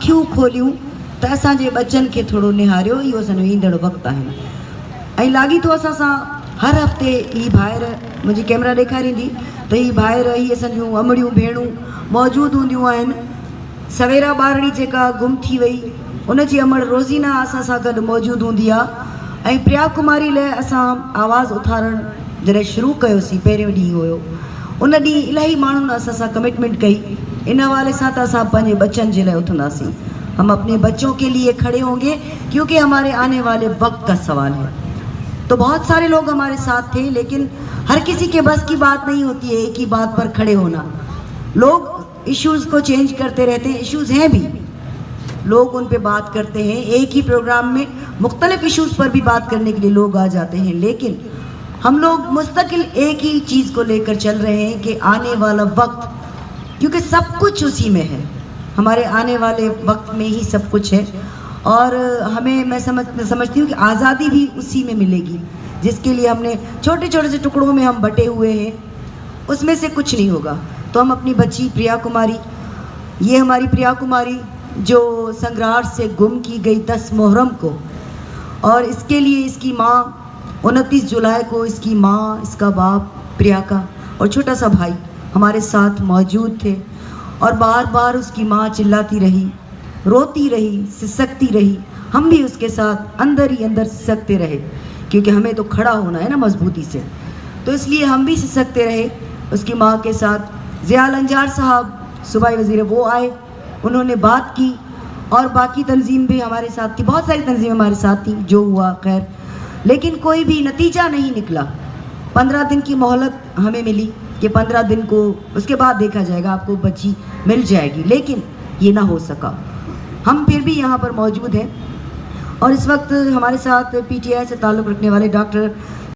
अखियूं खोलियूं त असांजे बच्चन खे थोड़ो निहारियो। इहो असांजो ईंदड़ वक़्तु आहे ऐं लागी थो असां सां हर हफ़्ते ही भाइर मुंहिंजी कैमरा ॾेखारींदी त ही भाइर ही असांजूं अमड़ियूं भेणूं मौजूदु हूंदियूं आहिनि। सवेरा ॿारड़ी जेका गुम थी वई उनजी अमड़ रोज़ीना असां सां गॾु मौजूदु हूंदी आहे। ऐं प्रिया कुमारी लाइ असां आवाज़ु उथारण जॾहिं शुरू कयोसीं, पहिरियों ॾींहुं हुयो, उन ॾींहुं इलाही माण्हुनि असां सां कमिटमेंट कई, इन हवाले सां त असां पंहिंजे बच्चन जे लाइ उथंदासीं। हम अपने बच्चों के लिए खड़े होंगे क्योंकि हमारे आने वाले वक्त का सवाल है। तो बहुत सारे लोग हमारे साथ थे, लेकिन हर किसी के बस की बात नहीं होती है एक ही बात पर खड़े होना। लोग इश्यूज़ को चेंज करते रहते हैं, इश्यूज़ हैं भी, लोग उन पे बात करते हैं। एक ही प्रोग्राम में मुख्तलिफ इश्यूज़ पर भी बात करने के लिए लोग आ जाते हैं, लेकिन हम लोग मुस्तकिल एक ही चीज़ को लेकर चल रहे हैं कि आने वाला वक्त, क्योंकि सब कुछ उसी में है, हमारे आने वाले वक्त में ही सब कुछ है। और हमें मैं समझती हूँ कि आज़ादी भी उसी में मिलेगी जिसके लिए हमने छोटे छोटे से टुकड़ों में हम बटे हुए हैं, उसमें से कुछ नहीं होगा। तो हम अपनी बच्ची प्रिया कुमारी, ये हमारी प्रिया कुमारी जो संग्रार से गुम की गई 10 मुहर्रम को, और इसके लिए इसकी माँ 29 जुलाई को इसकी माँ, इसका बाप प्रिया का और छोटा सा भाई हमारे साथ मौजूद थे। और बार बार उसकी माँ चिल्लाती रही, रोती रही, सिसकती रही। हम भी उसके साथ अंदर ही अंदर सिसकते रहे, क्योंकि हमें तो खड़ा होना है ना मजबूती से, तो इसलिए हम भी सिसकते रहे उसकी माँ के साथ। ज़िया अंजार साहब सूबाई वज़ीर वो आए, उन्होंने बात की, और बाकी तंजीम भी हमारे साथ थी, बहुत सारी तंजीमें हमारे साथ थी। जो हुआ खैर, लेकिन कोई भी नतीजा नहीं निकला। 15 दिन की मोहलत हमें मिली कि 15 दिन को उसके बाद देखा जाएगा, आपको बच्ची मिल जाएगी, लेकिन ये ना हो सका। हम फिर भी यहाँ पर मौजूद हैं, और इस वक्त हमारे साथ PTI से ताल्लुक़ रखने वाले डॉक्टर